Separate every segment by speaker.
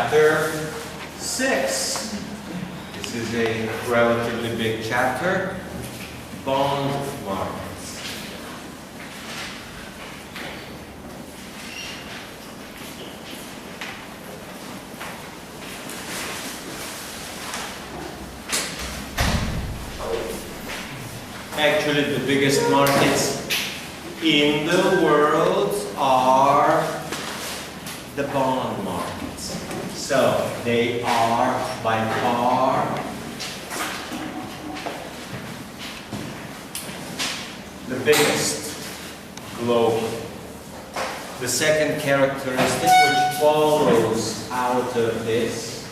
Speaker 1: chapter 6. This is a relatively big chapter, bond markets. Actually, the biggest markets in the world are the bond markets. So they are by far the biggest globally. The second characteristic which follows out of this,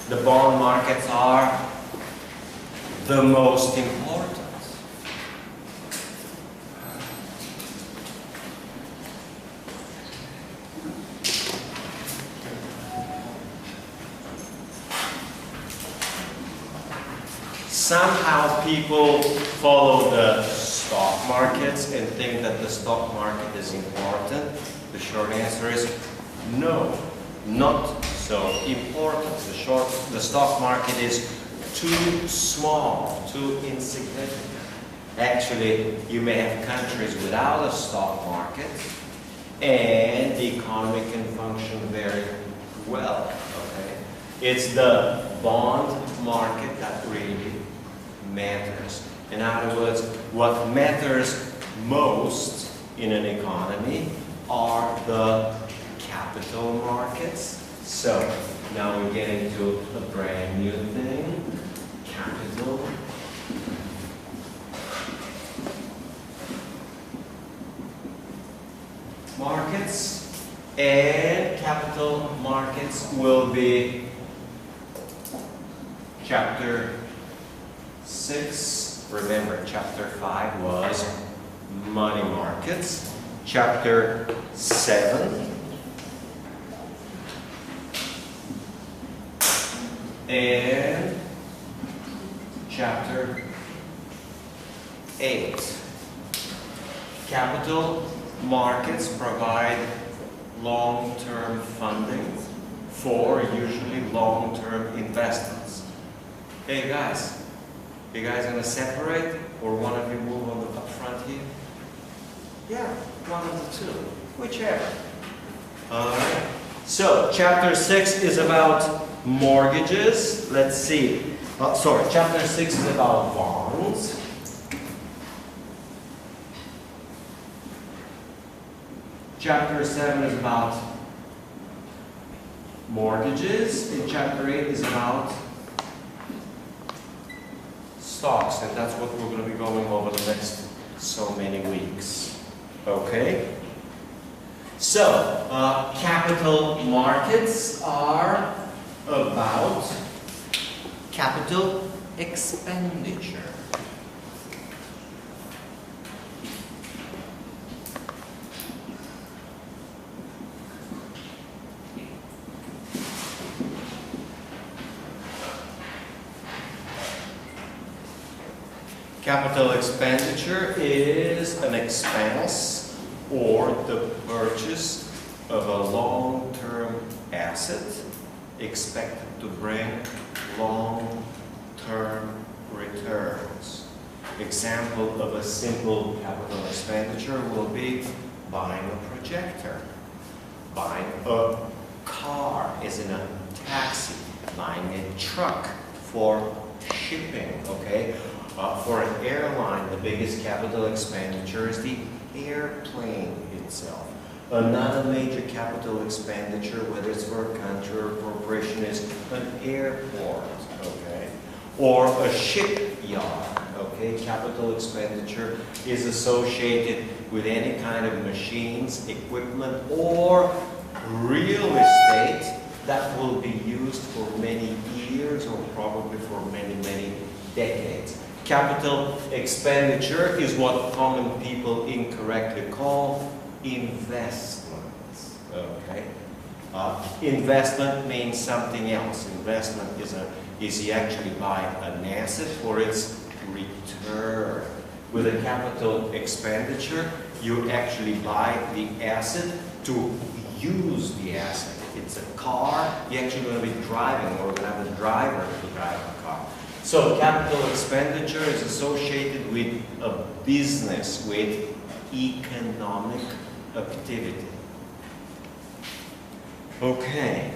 Speaker 1: the bond markets are the most important. Somehow people follow the stock markets and think that the stock market is important. The short answer is no, not so important. The stock market is too small, too insignificant. Actually, you may have countries without a stock market and the economy can function very well. Okay? It's the bond market that really matters. In other words, what matters most in an economy are the capital markets. So now we're getting to a brand new thing, capital markets, and capital markets will be chapter 6. Remember, chapter 5 was money markets. Chapter 7 and chapter 8. Capital markets provide long-term funding for usually long-term investments. Hey guys, you guys gonna separate, or one of you move on the up front here? Yeah, one of the two, whichever. Alright. So, chapter 6 is about mortgages. Let's see. Chapter 6 is about bonds. Chapter 7 is about mortgages, and chapter 8 is about stocks, and that's what we're going to be going over the next so many weeks. Okay? So, capital markets are about capital expenditure. Capital expenditure is an expense or the purchase of a long-term asset expected to bring long-term returns. Example of a simple capital expenditure will be buying a projector, buying a car as in a taxi, buying a truck for shipping, okay? For an airline, the biggest capital expenditure is the airplane itself. Another major capital expenditure, whether it's for a country or a corporation, is an airport, okay? Or a shipyard, okay? Capital expenditure is associated with any kind of machines, equipment, or real estate that will be used for many years or probably for many, many decades. Capital expenditure is what common people incorrectly call investments. Okay, investment means something else. Investment is you actually buy an asset for its return. With a capital expenditure, you actually buy the asset to use the asset. If it's a car, you're actually going to be driving, or we're going to have a driver to drive the car. So capital expenditure is associated with a business, with economic activity. Okay.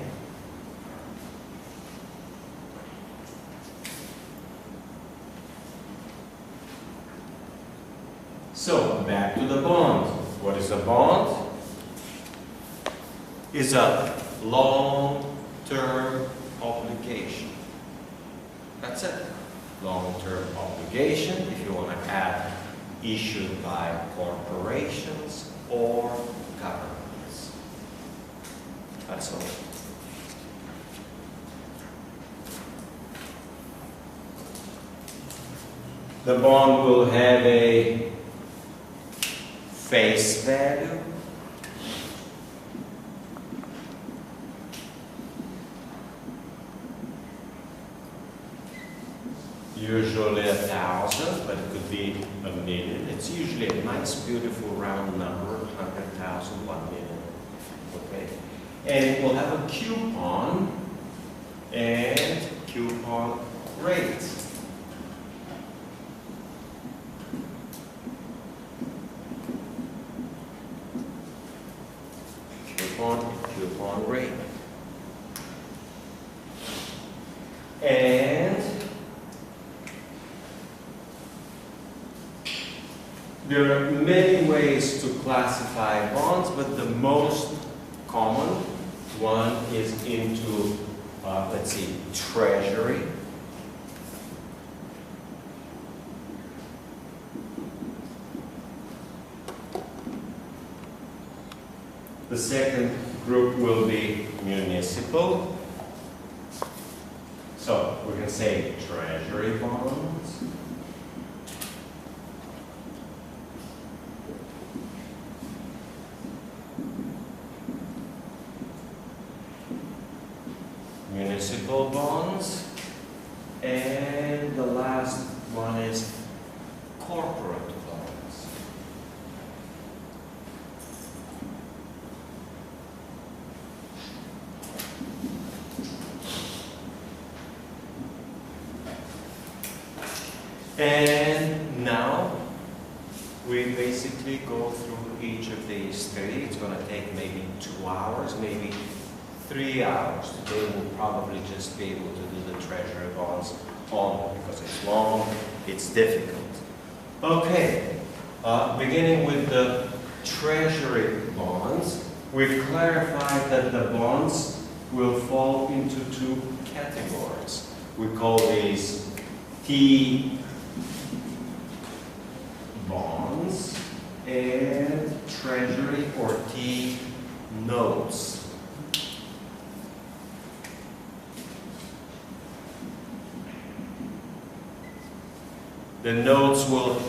Speaker 1: So back to the bond. What is a bond? Is a long-term obligation. That's it. Long-term obligation, if you want to add, issued by corporations or governments. That's all. The bond will have a face value, usually 1,000, but it could be 1,000,000. It's usually a nice, beautiful round number, 100,000, 1,000,000. Okay, and it will have a coupon and coupon rate. Coupon rate. And there are many ways to classify bonds, but the most common one is into, let's see, treasury. The second group will be municipal. So we can say treasury bonds. Municipal bonds. And the last one is corporate bonds. And now we basically go through each of these three. It's going to take maybe 2 hours, maybe 3 hours. Today we'll probably just be able to do the treasury bonds only because it's long, it's difficult. Okay, beginning with the treasury bonds, we've clarified that the bonds will fall into 2 categories. We call these T bonds and treasury or T notes. The notes will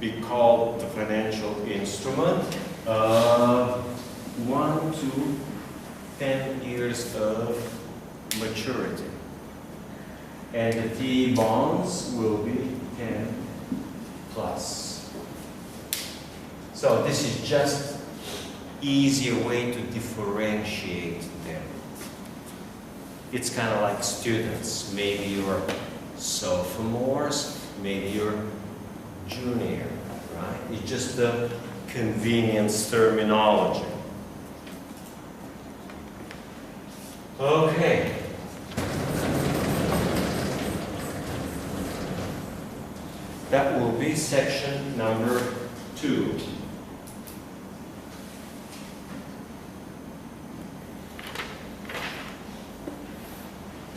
Speaker 1: be called the financial instrument, 1 to 10 years of maturity. And the T bonds will be 10 plus. So this is just easier way to differentiate them. It's kind of like students. Maybe you're sophomores, maybe you're junior, right? It's just the convenience terminology. Okay. That will be section number 2.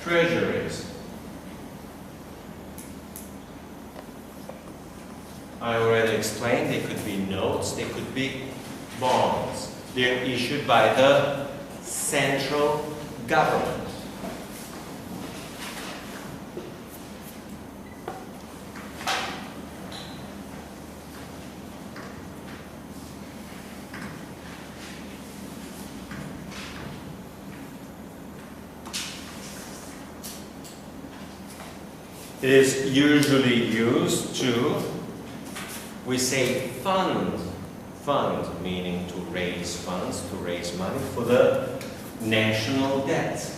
Speaker 1: Treasuries. I already explained they could be notes, they could be bonds. They're issued by the central government. It is usually used to, we say fund meaning to raise funds, to raise money for the national debt.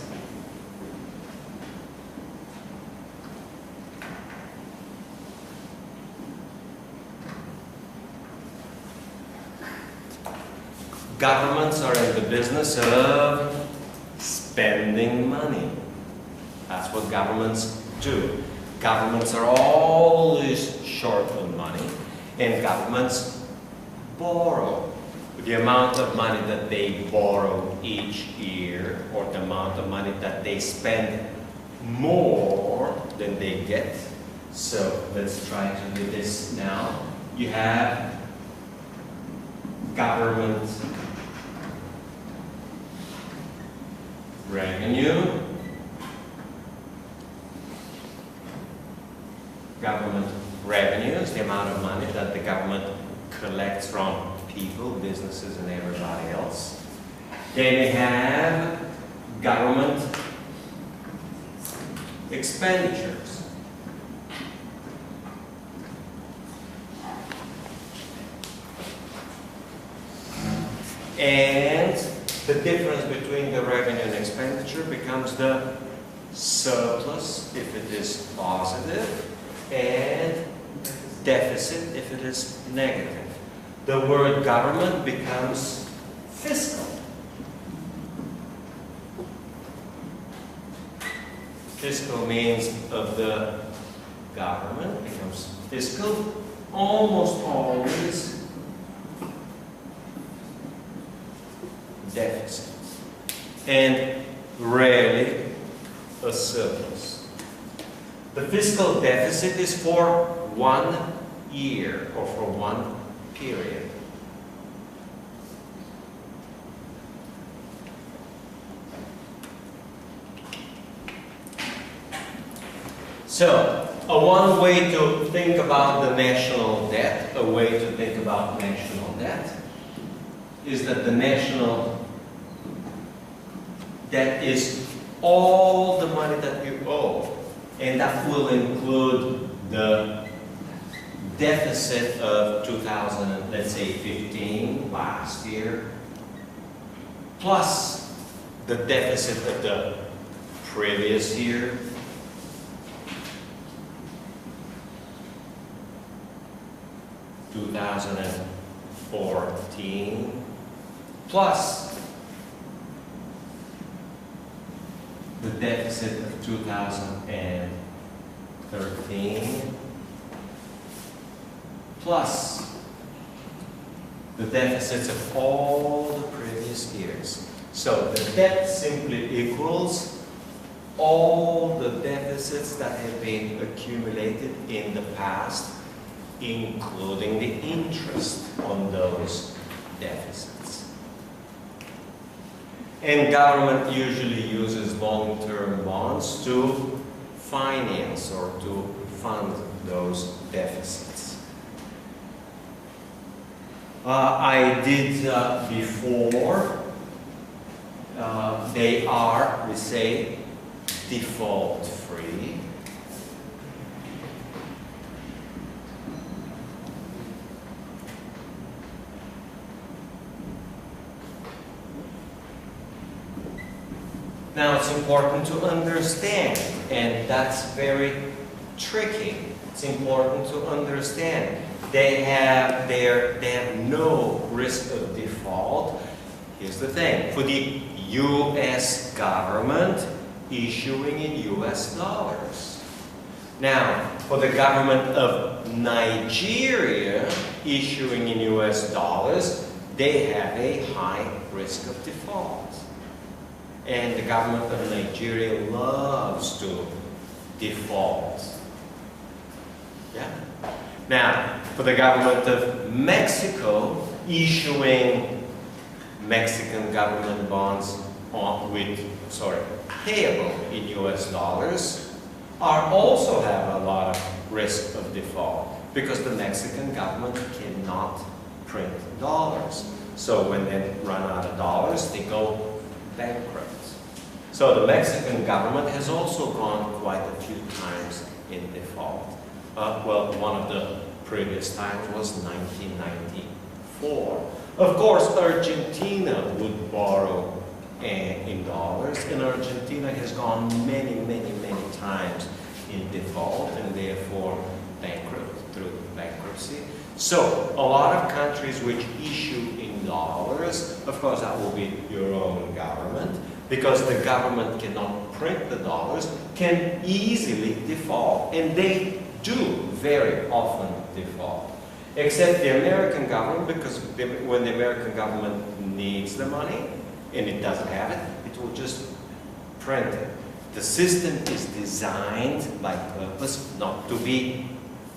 Speaker 1: Governments are in the business of spending money. That's what governments do. Governments are always short on money, and governments borrow. The amount of money that they borrow each year, or the amount of money that they spend more than they get. So let's try to do this now. You have government revenue, government revenues, the amount of money that the government collects from people, businesses, and everybody else. Then we have government expenditures. And the difference between the revenue and expenditure becomes the surplus if it is positive and deficit if it is negative. The word government becomes fiscal. Fiscal means of the government becomes fiscal, almost always deficit, and rarely a surplus. The fiscal deficit is for 1 year or for 1 period. So, one way to think about the national debt, a way to think about national debt, is that the national debt is all the money that you owe, and that will include the deficit of 2000, let's say 15, last year, plus the deficit of the previous year, (2014), plus the deficit of 2013, plus the deficits of all the previous years. So the debt simply equals all the deficits that have been accumulated in the past, including the interest on those deficits. And government usually uses long-term bonds to finance or to fund those deficits. I did before. They are, we say, default free. Now it's important to understand, and that's very tricky. It's important to understand. They have no risk of default. Here's the thing. For the U.S. government, issuing in U.S. dollars. Now, for the government of Nigeria, issuing in U.S. dollars, they have a high risk of default. And the government of Nigeria loves to default. Yeah? Now, for the government of Mexico, issuing Mexican government bonds payable in U.S. dollars, also have a lot of risk of default because the Mexican government cannot print dollars. So when they run out of dollars, they go bankrupt. So the Mexican government has also gone quite a few times in default. Well, one of the previous times was 1994. Of course, Argentina would borrow in dollars, and Argentina has gone many, many, many times in default and therefore bankrupt through bankruptcy. So a lot of countries which issue in dollars, of course that will be your own government, because the government cannot print the dollars, can easily default, and they do very often default. Except the American government, because when the American government needs the money and it doesn't have it, it will just print it. The system is designed by purpose not to be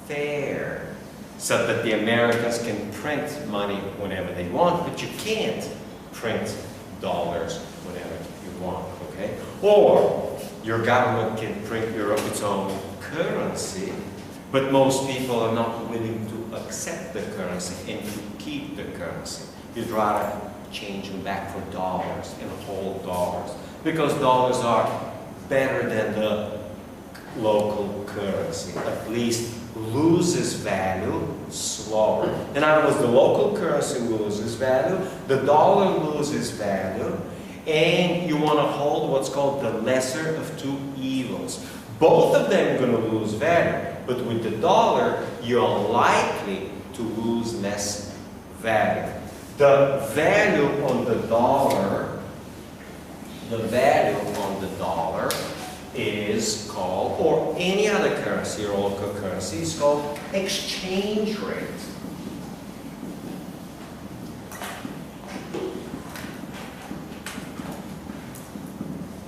Speaker 1: fair, so that the Americans can print money whenever they want, but you can't print dollars whenever you want, okay? Or your government can print its own currency, but most people are not willing to accept the currency and to keep the currency. You'd rather change them back for dollars and hold dollars, because dollars are better than the local currency, at least loses value slower. In other words, the local currency loses value, the dollar loses value, and you want to hold what's called the lesser of two evils. Both of them are going to lose value, but with the dollar, you're likely to lose less value. The value on the dollar is called, or any other currency or local currency, is called exchange rate.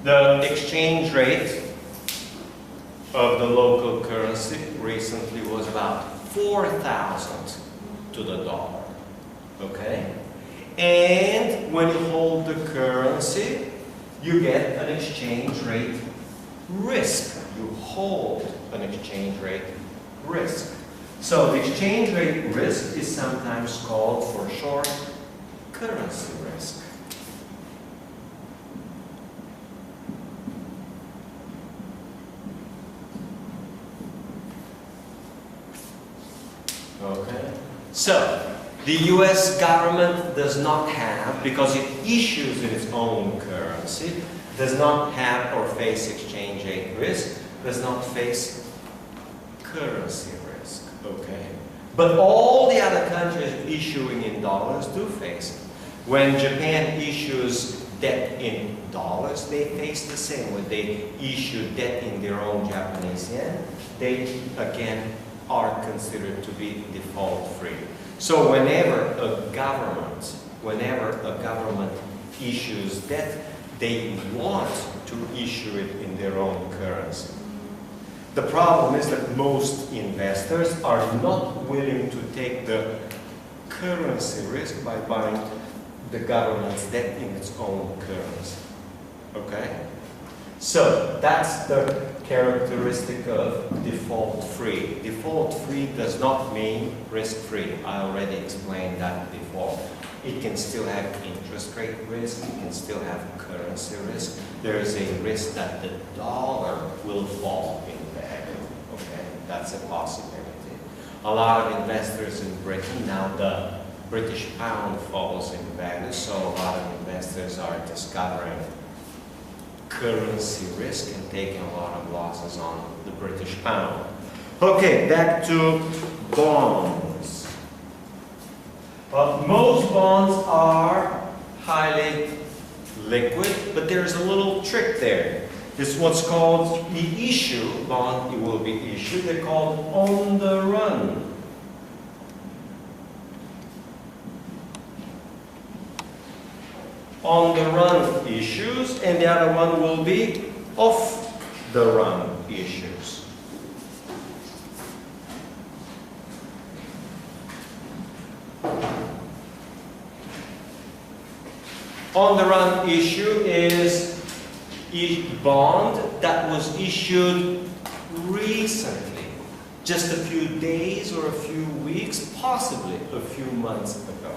Speaker 1: The exchange rate of the local currency recently was about 4,000 to the dollar, okay? And when you hold the currency, you get an exchange rate risk. You hold an exchange rate risk. So the exchange rate risk is sometimes called, for short, currency risk. Okay? So, the US government does not have, because it issues in its own currency, does not have or face exchange rate risk, does not face currency risk, okay? But all the other countries issuing in dollars do face it. When Japan issues debt in dollars, they face the same. When they issue debt in their own Japanese yen, they, again, are considered to be default-free. So whenever a government issues debt, they want to issue it in their own currency. The problem is that most investors are not willing to take the currency risk by buying the government's debt in its own currency. Okay? So that's the characteristic of default-free. Default-free does not mean risk-free. I already explained that before. It can still have interest rate risk, it can still have currency risk. There is a risk that the dollar will fall in value. Okay, that's a possibility. A lot of investors in Britain, now the British pound falls in value, so a lot of investors are discovering currency risk and taking a lot of losses on the British pound. Okay, back to bonds. Well, most bonds are highly liquid, but there's a little trick there. It's what's called the issue bond. It will be issued. They're called on the run. On the run issues, and the other one will be off the run issues. On the run issue is a bond that was issued recently, just a few days or a few weeks, possibly a few months ago.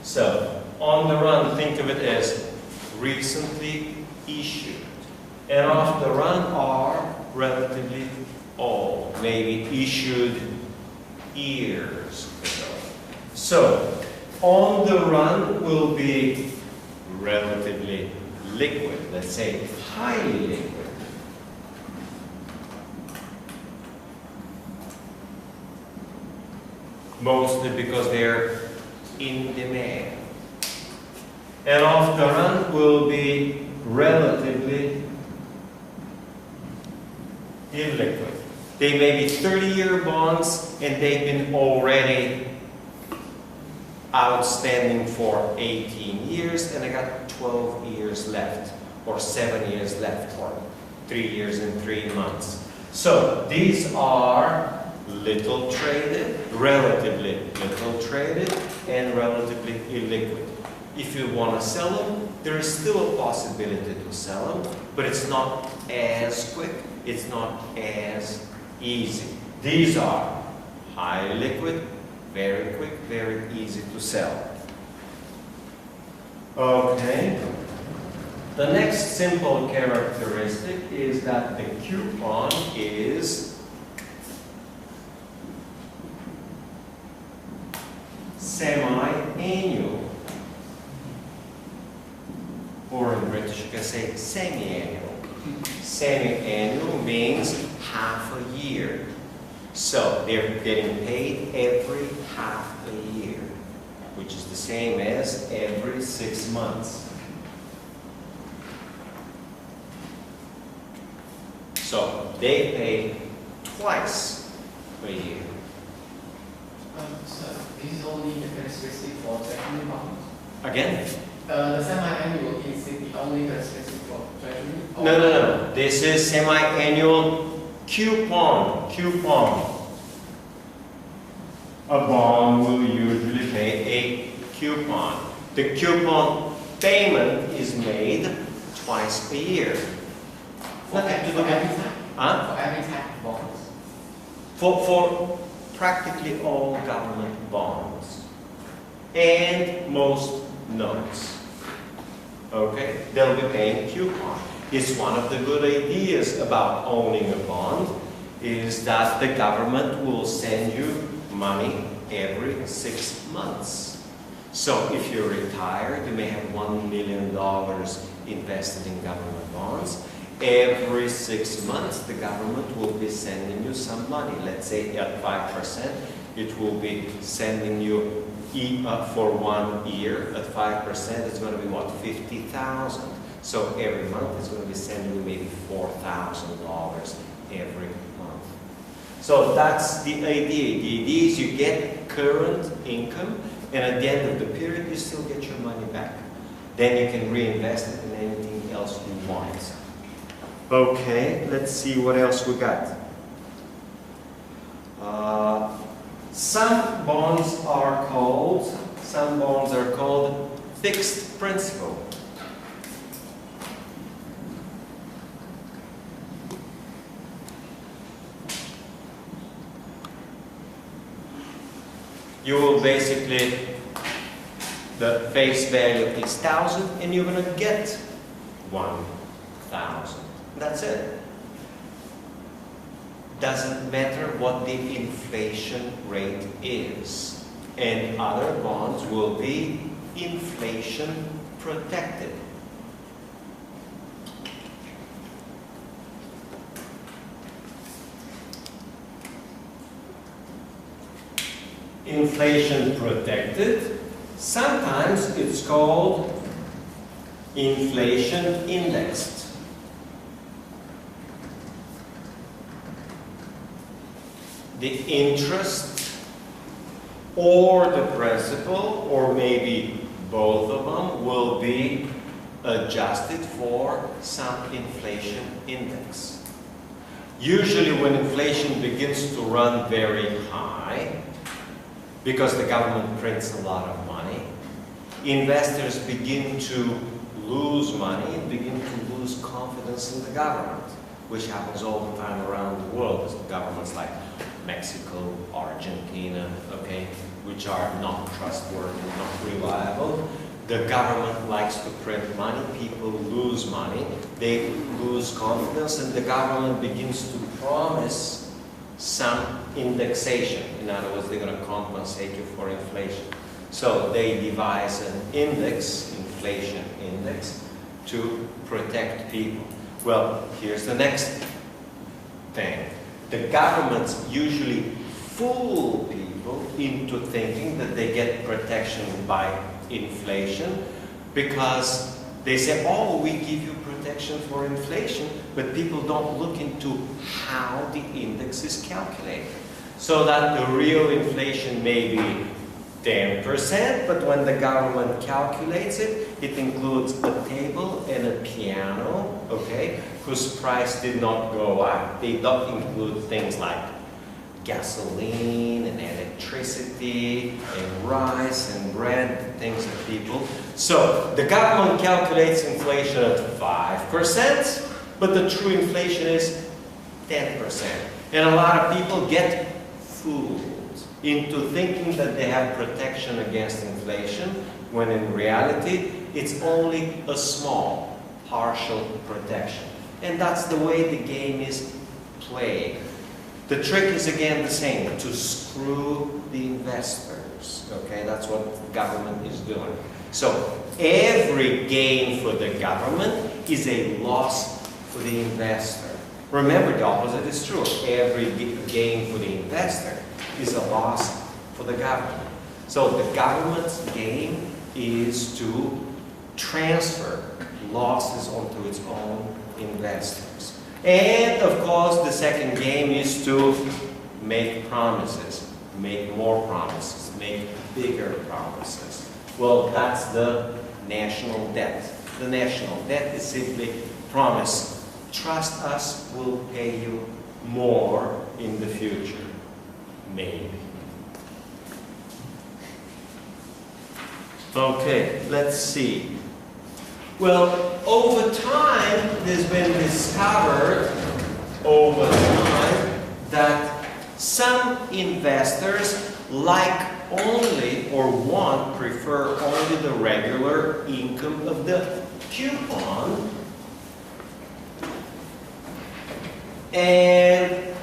Speaker 1: So, on the run, think of it as recently issued. And off the run are relatively old, maybe issued years ago. So, on the run will be relatively liquid, let's say highly liquid. Mostly because they're in demand. And off the run will be relatively illiquid. They may be 30-year bonds and they've been already outstanding for 18 years and I got 12 years left or 7 years left or 3 years and 3 months. So these are little traded, relatively little traded, and relatively illiquid. If you want to sell them, there is still a possibility to sell them, but it's not as quick, it's not as easy. These are highly liquid, very quick, very easy to sell. Okay. The next simple characteristic is that the coupon is semi-annual. Or in British you can say semi-annual. Semi-annual means half a year. So they're getting paid every half a year, which is the same as every 6 months. So they pay twice a year.
Speaker 2: So this is only the characteristic for treasury bonds?
Speaker 1: Again?
Speaker 2: The semi-annual is the only characteristic for treasury?
Speaker 1: No. This is semi-annual coupon. A bond will usually pay a coupon. The coupon payment is made twice a year.
Speaker 2: For every type?
Speaker 1: Huh?
Speaker 2: For every type of bonds?
Speaker 1: For practically all government bonds and most notes. Okay? They'll be paying coupon. It's one of the good ideas about owning a bond is that the government will send you money every 6 months. So if you're retired, you may have $1 million invested in government bonds. Every 6 months, the government will be sending you some money. Let's say at 5%, it will be sending you for 1 year at 5%. It's going to be what, 50,000. So every month, it's going to be sending you maybe $4,000 every month. So that's the idea. The idea is you get current income, and at the end of the period, you still get your money back. Then you can reinvest it in anything else you want. Okay, let's see what else we got. Some bonds are called fixed principal. You will basically, the face value is 1,000 and you're going to get 1,000. That's it. Doesn't matter what the inflation rate is. And other bonds will be inflation protected. Inflation protected. Sometimes it's called inflation indexed. The interest or the principal, or maybe both of them, will be adjusted for some inflation index. Usually when inflation begins to run very high, because the government prints a lot of money, investors begin to lose money and begin to lose confidence in the government, which happens all the time around the world. There's governments like Mexico, Argentina, okay, which are not trustworthy, not reliable. The government likes to print money, people lose money, they lose confidence, and the government begins to promise some indexation. In other words, they're going to compensate you for inflation. So they devise an index, inflation index to protect people. Well, here's the next thing. The governments usually fool people into thinking that they get protection by inflation because they say, oh, we give you protection for inflation, but people don't look into how the index is calculated. So that the real inflation may be 10%, but when the government calculates it, it includes a table and a piano, okay, whose price did not go up. They don't include things like gasoline and electricity and rice and bread, things that people. So the government calculates inflation at 5%, but the true inflation is 10%. And a lot of people get fooled into thinking that they have protection against inflation, when in reality, it's only a small, partial protection. And that's the way the game is played. The trick is again the same, to screw the investors. Okay, that's what the government is doing. So every gain for the government is a loss for the investor. Remember, the opposite is true. Every gain for the investor is a loss for the government. So the government's game is to transfer losses onto its own investors. And of course, the second game is to make promises, make more promises, make bigger promises. Well, that's the national debt. The national debt is simply promise. Trust us, we'll pay you more in the future. Maybe. Okay, let's see. Well, over time, there's been discovered over time that some investors like only or prefer only the regular income of the coupon, and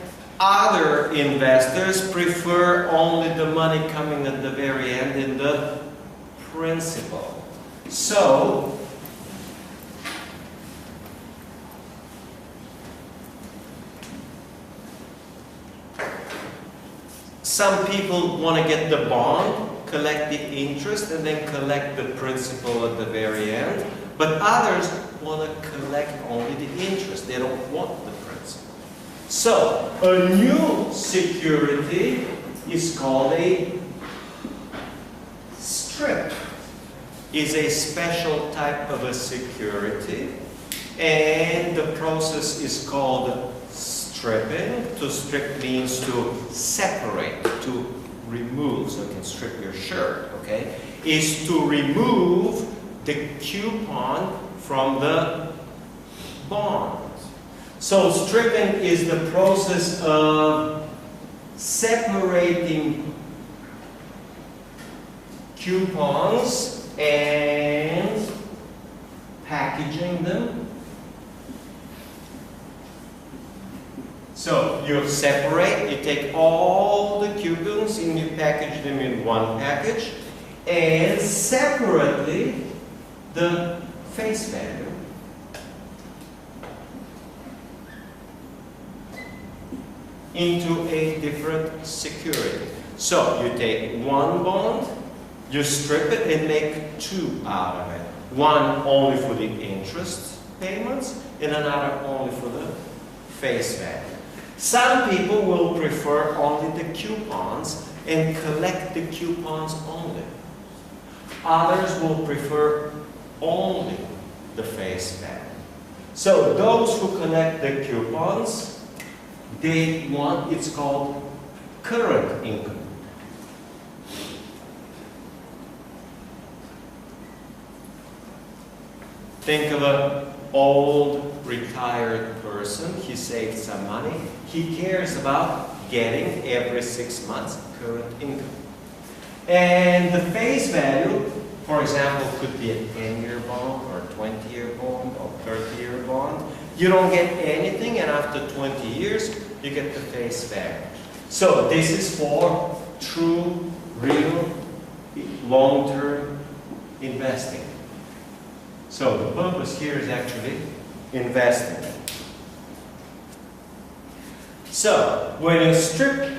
Speaker 1: other investors prefer only the money coming at the very end in the principal. So, some people want to get the bond, collect the interest, and then collect the principal at the very end. But others want to collect only the interest. They don't want the principal. So, a new security is called a strip. Is a special type of a security, and the process is called stripping. To strip means to separate, to remove, so you can strip your shirt, okay? Is to remove the coupon from the bond. So stripping is the process of separating coupons and packaging them. So you separate, you take all the coupons and you package them in one package, and separately the face value into a different security. So you take one bond, you strip it and make two out of it. One only for the interest payments and another only for the face value. Some people will prefer only the coupons and collect the coupons only. Others will prefer only the face value. So those who collect the coupons, they want, it's called current income. Think of an old retired person. He saved some money. He cares about getting every 6 months current income. And the face value, for example, could be a 10-year bond or a 20-year bond or 30-year bond. You don't get anything, and after 20 years, you get the face value. So this is for true, real, long-term investing. So the purpose here is actually investing. So when you strip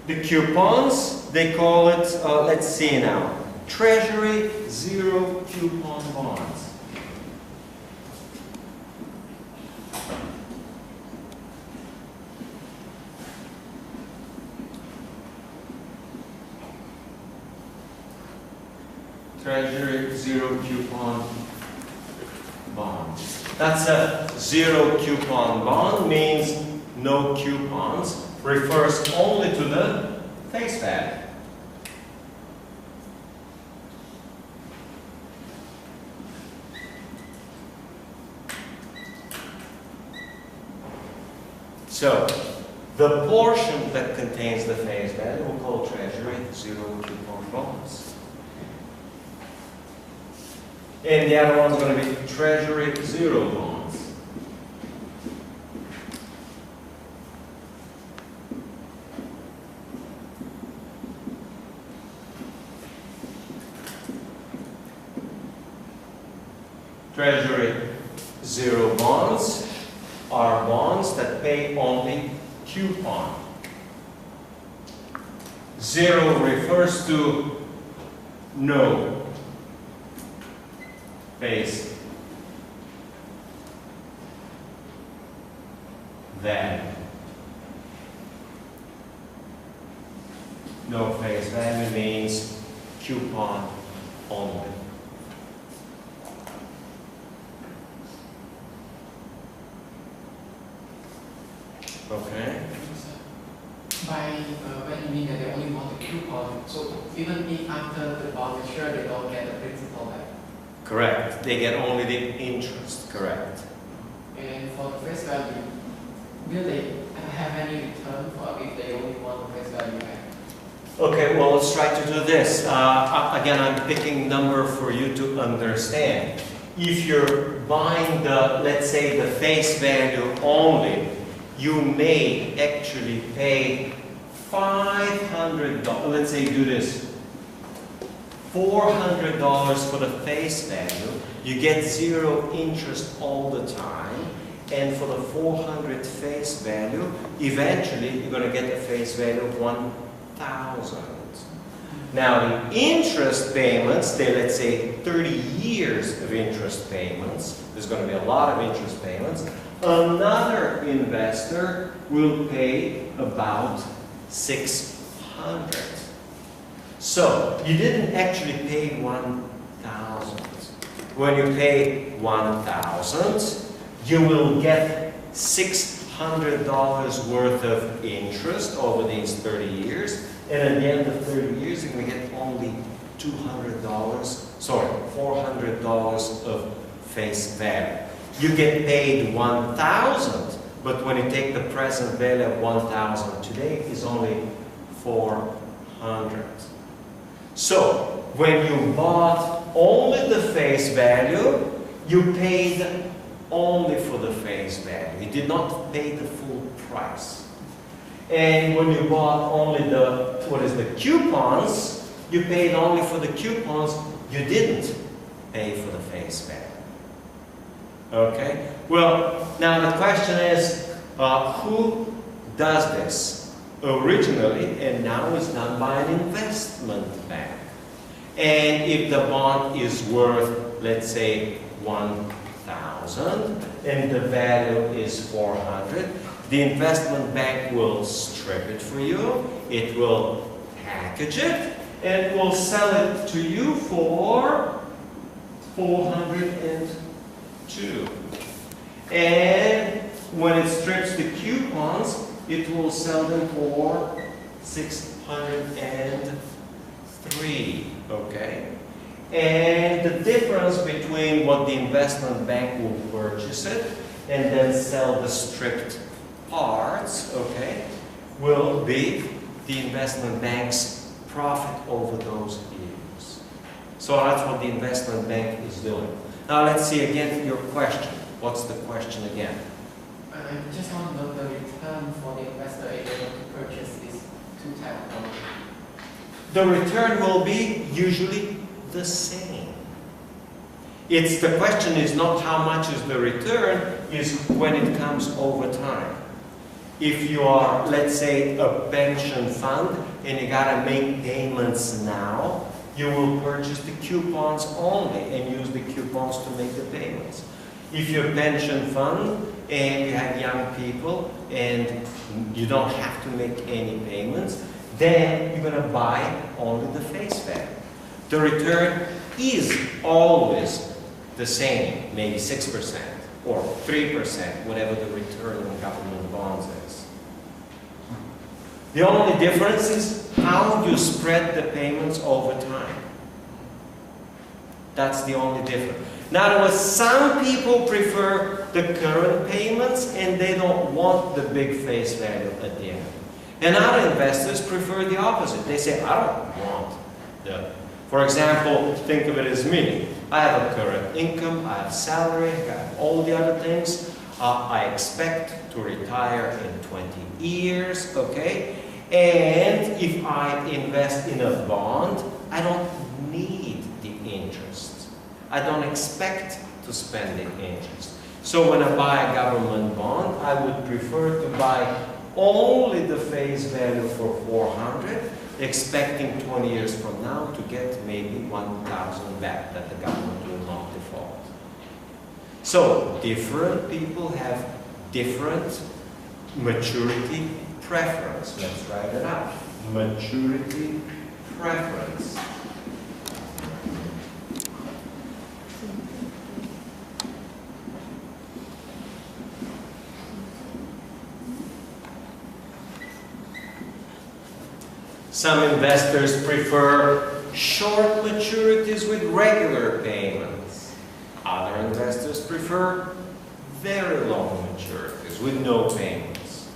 Speaker 1: the coupons, they call it, let's see now, Treasury Zero Coupon Bonds. Treasury Zero Coupon Bond. That's a zero coupon bond, means no coupons, refers only to the face value. So, the portion that contains the face value we'll call Treasury Zero Coupon Bonds. And the other one's going to be Treasury Zero Bonds. Treasury Zero Bonds are bonds that pay only coupon. Zero refers to no face value. No face value means coupon only. Okay.
Speaker 2: By when you mean that they only want the coupon, so even if after the bond mature, they don't get the principal back.
Speaker 1: Correct. They get only the interest. Correct.
Speaker 2: And for the face value, will they have any return for if they only want the face value back?
Speaker 1: Okay, well, let's try to do this. Again, I'm picking number for you to understand. If you're buying the, let's say, the face value only, you may actually pay $500. Let's say do this. $400 for the face value. You get zero interest all the time. And for the 400 face value, eventually you're going to get a face value of 1,000. Now the interest payments, let's say 30 years of interest payments, there's going to be a lot of interest payments. Another investor will pay about 600. So you didn't actually pay 1,000. When you pay 1,000, you will get $600 worth of interest over these 30 years. And at the end of 30 years, you're going to get only $400 of face value. You get paid 1,000, but when you take the present value of 1,000 today, is only 400. So, when you bought only the face value, you paid only for the face value. You did not pay the full price. And when you bought only the coupons, you paid only for the coupons. You didn't pay for the face value. Okay? Well, now the question is, who does this? Originally, and now it's done by an investment bank. And if the bond is worth, let's say, 1,000, and the value is 400, the investment bank will strip it for you, it will package it, and it will sell it to you for 402. And when it strips the coupons, it will sell them for 603. Okay? And the difference between what the investment bank will purchase it and then sell the stripped parts, okay, will be the investment bank's profit over those years. So that's what the investment bank is doing. Now let's see again your question. What's the question again?
Speaker 2: I just want to know the return for the investor if they want to purchase these two types of bonds.
Speaker 1: The return will be usually the same. It's the question is not how much is the return, is when it comes over time. If you are, let's say, a pension fund and you gotta make payments now, you will purchase the coupons only and use the coupons to make the payments. If you're a pension fund and you have young people and you don't have to make any payments, then you're gonna buy only the face value. The return is always the same, maybe 6% or 3%, whatever the return on government bonds is. The only difference is how you spread the payments over time. That's the only difference. In other words, some people prefer the current payments and they don't want the big face value at the end. And other investors prefer the opposite. They say, I don't want the... For example, think of it as me. I have a current income, I have salary, I have all the other things. I expect to retire in 20 years, okay? And if I invest in a bond, I don't need the interest. I don't expect to spend the interest. So when I buy a government bond, I would prefer to buy only the face value for 400, expecting 20 years from now to get maybe 1,000 back that the government will not default. So different people have different maturity preference. Let's write it out. Maturity preference. Some investors prefer short maturities with regular payments. Other investors prefer very long maturities with no payments.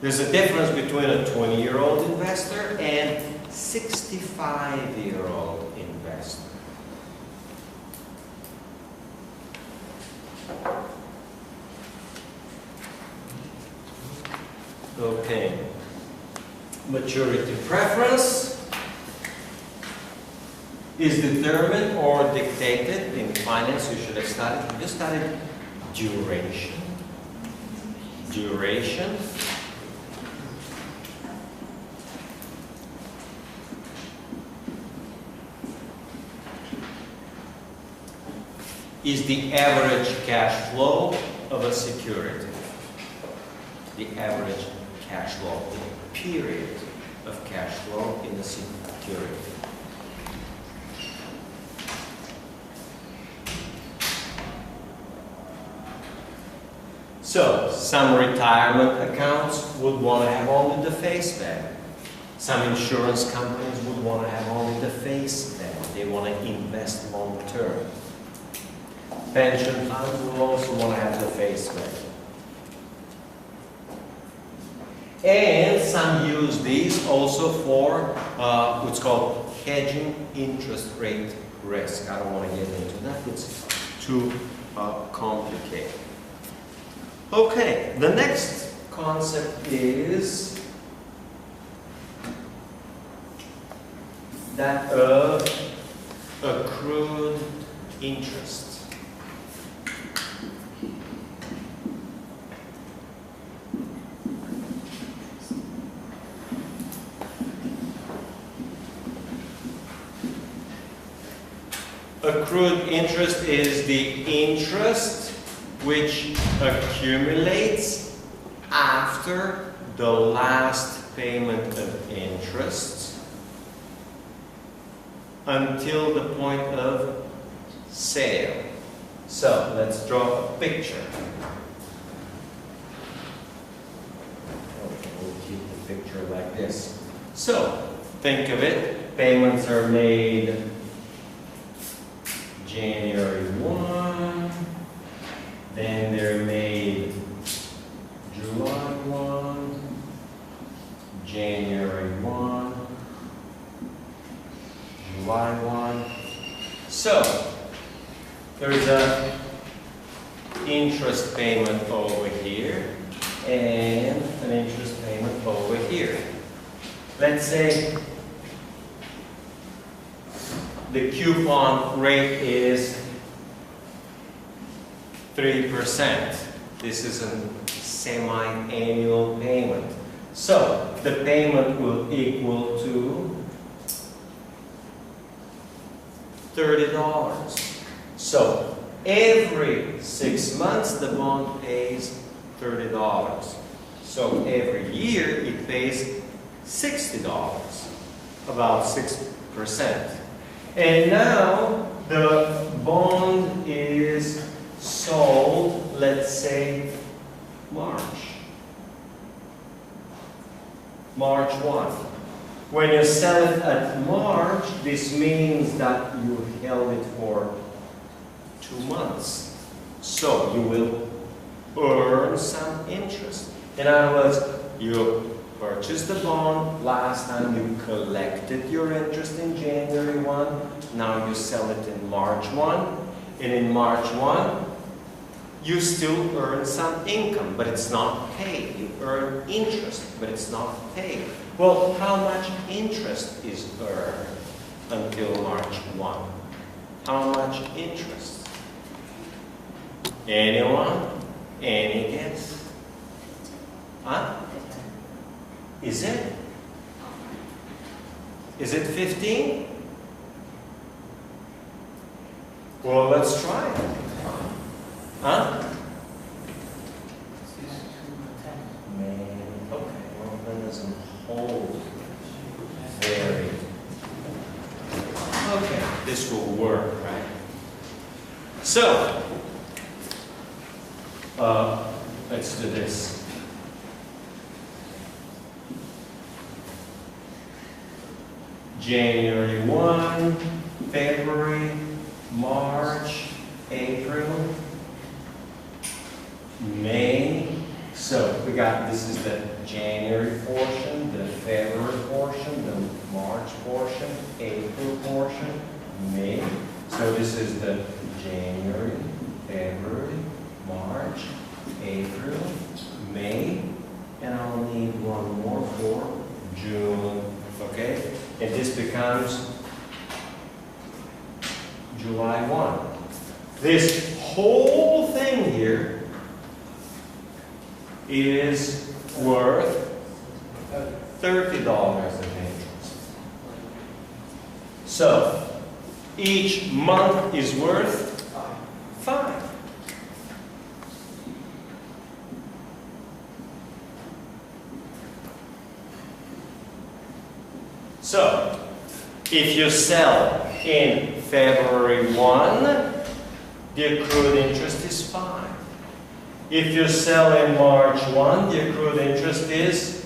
Speaker 1: There's a difference between a 20-year-old investor and 65-year-old investor. Okay. Maturity preference is determined or dictated in finance. You should have studied. You studied duration. Duration is the average cash flow of a security. The average cash flow, the period of cash flow in a security. So, some retirement accounts would want to have only the face value. Some insurance companies would want to have only the face value. They want to invest long term. Pension funds will also want to have the face value. And some use these also for what's called hedging interest rate risk. I don't want to get into that. It's too complicated. Okay, the next concept is that of accrued interest. Accrued interest is the interest which accumulates after the last payment of interest until the point of sale. So let's draw a picture. Okay, we'll keep the picture like this. So think of it, payments are made January 1, then they're made July 1, January 1, July 1. So, there's an interest payment over here and an interest payment over here. Let's say the coupon rate is 3%. This is a semi-annual payment. So the payment will equal to $30. So every 6 months the bond pays $30. So every year it pays $60, about 6%. And now the bond is sold, let's say, March 1. When you sell it at March, this means that you held it for 2 months. So you will earn some interest. In other words, you purchased the bond, last time you collected your interest in January 1, now you sell it in March 1, and in March 1, you still earn some income, but it's not paid. You earn interest, but it's not paid. Well, how much interest is earned until March 1? How much interest? Anyone? Any guess? Huh? Is it? Is it 15? Well, let's try it. Huh? Man, okay, well, that doesn't hold very. Okay, this will work, right? So, let's do this. January 1, February, March, April, May. So we got, this is the January portion, the February portion, the March portion, April portion, May. So this is the January, February, March, April, May, and I'll need one more for June, okay? And this becomes July 1. This whole thing here is worth $30 of interest. So each month is worth 5. So if you sell in February 1, the accrued interest is 5. If you sell in March 1, the accrued interest is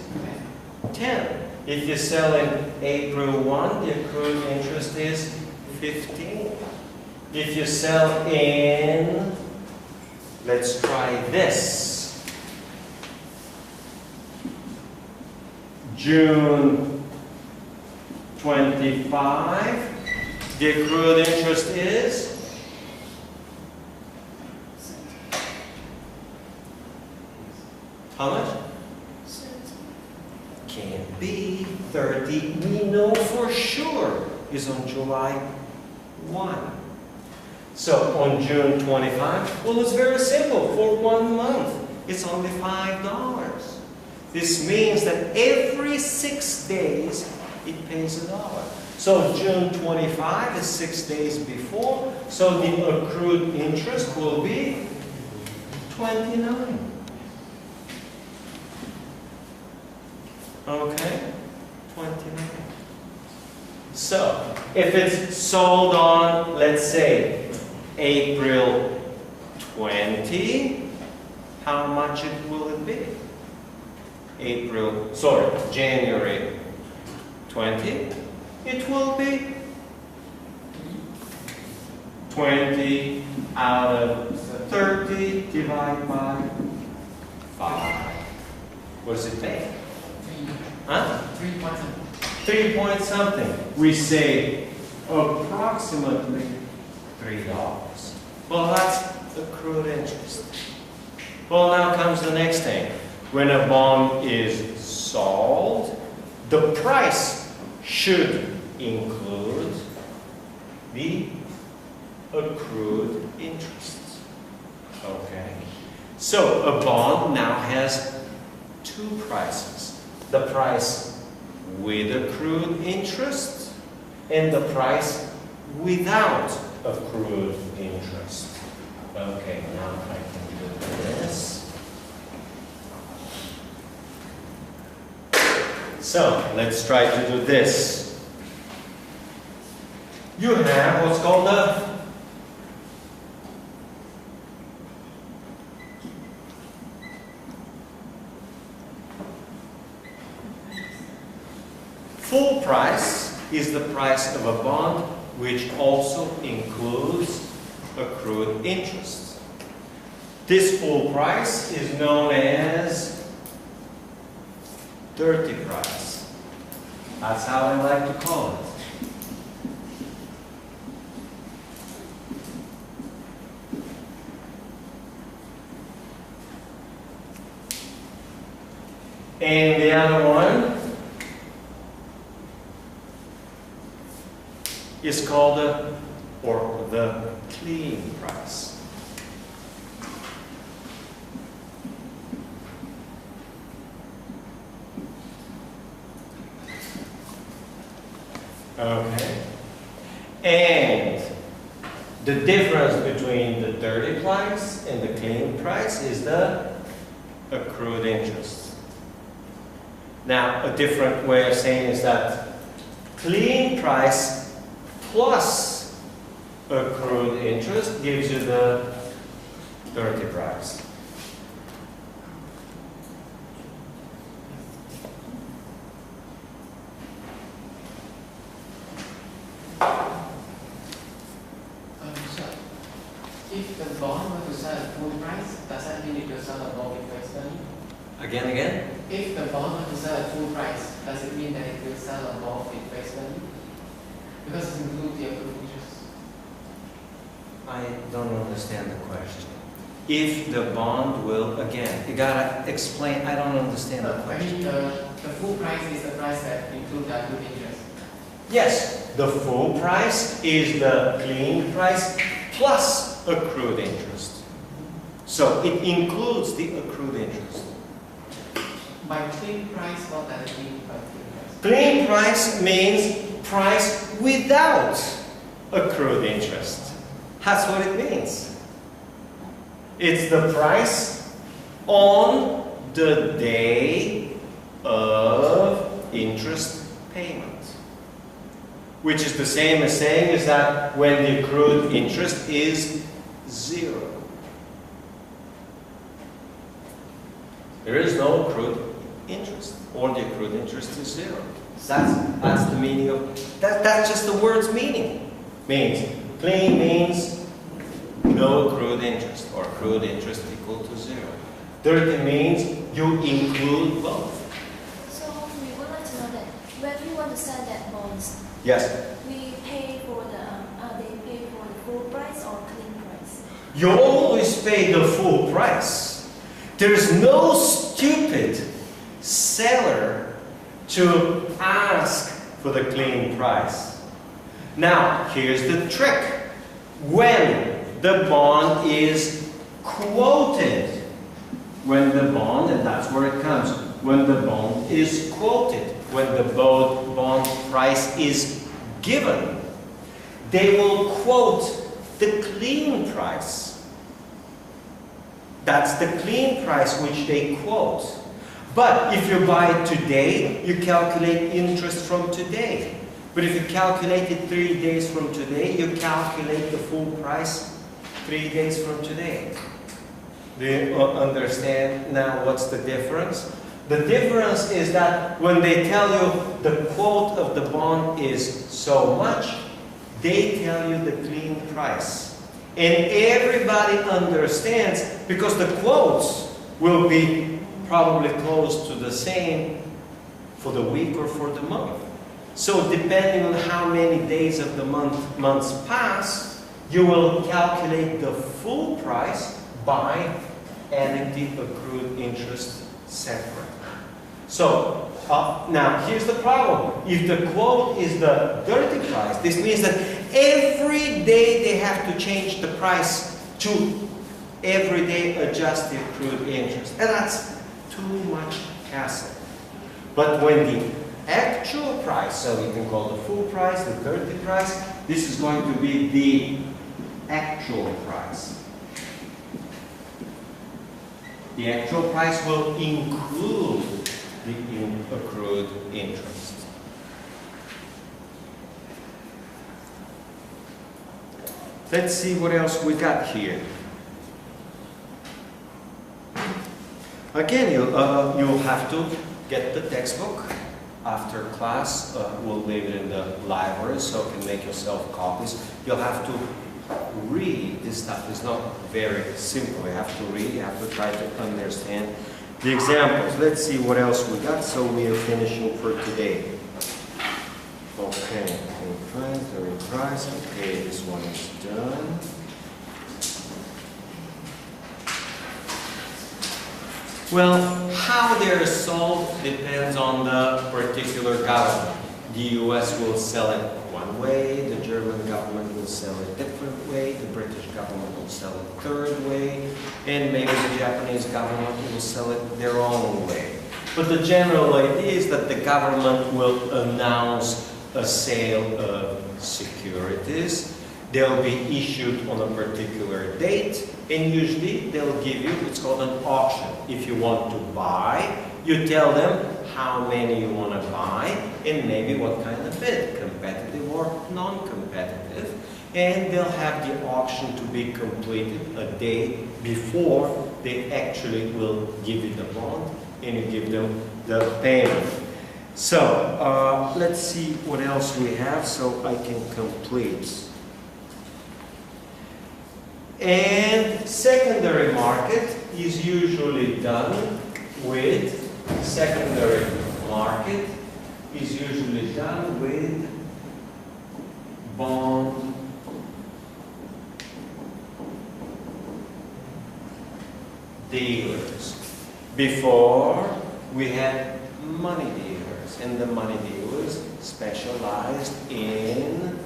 Speaker 1: 10. If you sell in April 1, the accrued interest is 15. If you sell in, let's try this, June 25, the accrued interest is how much? Can't be 30. We know for sure is on July 1. So on June 25, well, it's very simple. For 1 month, it's only $5. This means that every 6 days, it pays $1. So June 25 is 6 days before, so the accrued interest will be 29. Okay? 29. So, if it's sold on, let's say, April 20, how much will it be? January 20, it will be 20 out of 30 divided by 5. What does it make? Huh? 3 point something. We say approximately $3. Well, that's accrued interest. Well, now comes the next thing. When a bond is sold, the price should include the accrued interest. Okay. So a bond now has two prices. The price with accrued interest and the price without accrued interest. Okay, now I can do this. So let's try to do this. You have what's called a full price is the price of a bond which also includes accrued interest. This full price is known as dirty price. That's how I like to call it. And the other one is called the clean price. Okay. And the difference between the dirty price and the clean price is the accrued interest. Now, a different way of saying is that clean price plus accrued interest gives you the dirty price.
Speaker 2: So, if the bond were to sell at full price, does that mean it will sell above the face value?
Speaker 1: Again?
Speaker 2: If the bond were to sell at full price, does it mean that it will sell above the face value? Because it includes the accrued interest.
Speaker 1: I don't understand the question. If the bond will, again, you gotta explain, I don't understand the
Speaker 2: I
Speaker 1: question.
Speaker 2: mean, the full price is the price that includes the accrued interest.
Speaker 1: Yes, the full price is the clean price plus accrued interest. So it includes the accrued interest.
Speaker 2: By clean price, what does it mean by clean price?
Speaker 1: Clean price means price without accrued interest. That's what it means. It's the price on the day of interest payment. Which is the same as saying is that when the accrued interest is 0. There is no accrued interest, or the accrued interest is 0. That's the meaning of that. That's just the word's meaning. Means clean means no accrued interest, or accrued interest equal to 0. Dirty means you include both.
Speaker 3: So we would like to know that when we want to sell that bonds,
Speaker 1: Yes.
Speaker 3: we pay for they pay for the full price or clean price.
Speaker 1: You always pay the full price. There's no stupid seller to ask for the clean price. Now, here's the trick. When the bond is quoted, and that's where it comes, when the bond is quoted, when the bond price is given, they will quote the clean price. That's the clean price which they quote. But if you buy it today, you calculate interest from today. But if you calculate it 3 days from today, you calculate the full price 3 days from today. Do you understand now what's the difference? The difference is that when they tell you the quote of the bond is so much, they tell you the clean price. And everybody understands because the quotes will be probably close to the same for the week or for the month. So depending on how many days of the months pass, you will calculate the full price by adding the accrued interest separate. So now here's the problem. If the quote is the dirty price, this means that every day they have to change the price to everyday adjusted accrued interest. And that's too much hassle. But when the actual price, so we can call the full price, the dirty price, this is going to be the actual price. The actual price will include the accrued interest. Let's see what else we got here. Again, you'll have to get the textbook after class. We'll leave it in the library so you can make yourself copies. You'll have to read. This stuff is not very simple. You have to read, you have to try to understand the examples. Let's see what else we got. So we are finishing for today. Okay, price. Okay, this one is done. Well, how they're sold depends on the particular government. The US will sell it one way, the German government will sell it a different way, the British government will sell it a third way, and maybe the Japanese government will sell it their own way. But the general idea is that the government will announce a sale of securities. They'll be issued on a particular date, and usually they'll give you what's called an auction. If you want to buy, you tell them how many you want to buy and maybe what kind of bid, competitive or non-competitive. And they'll have the auction to be completed a day before they actually will give you the bond and you give them the payment. So let's see what else we have so I can complete. And secondary market is usually done with bond dealers. Before we had money dealers, and the money dealers specialized in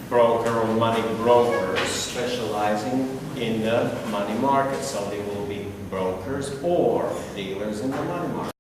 Speaker 1: broker or money brokers specializing in the money market. So they will be brokers or dealers in the money market.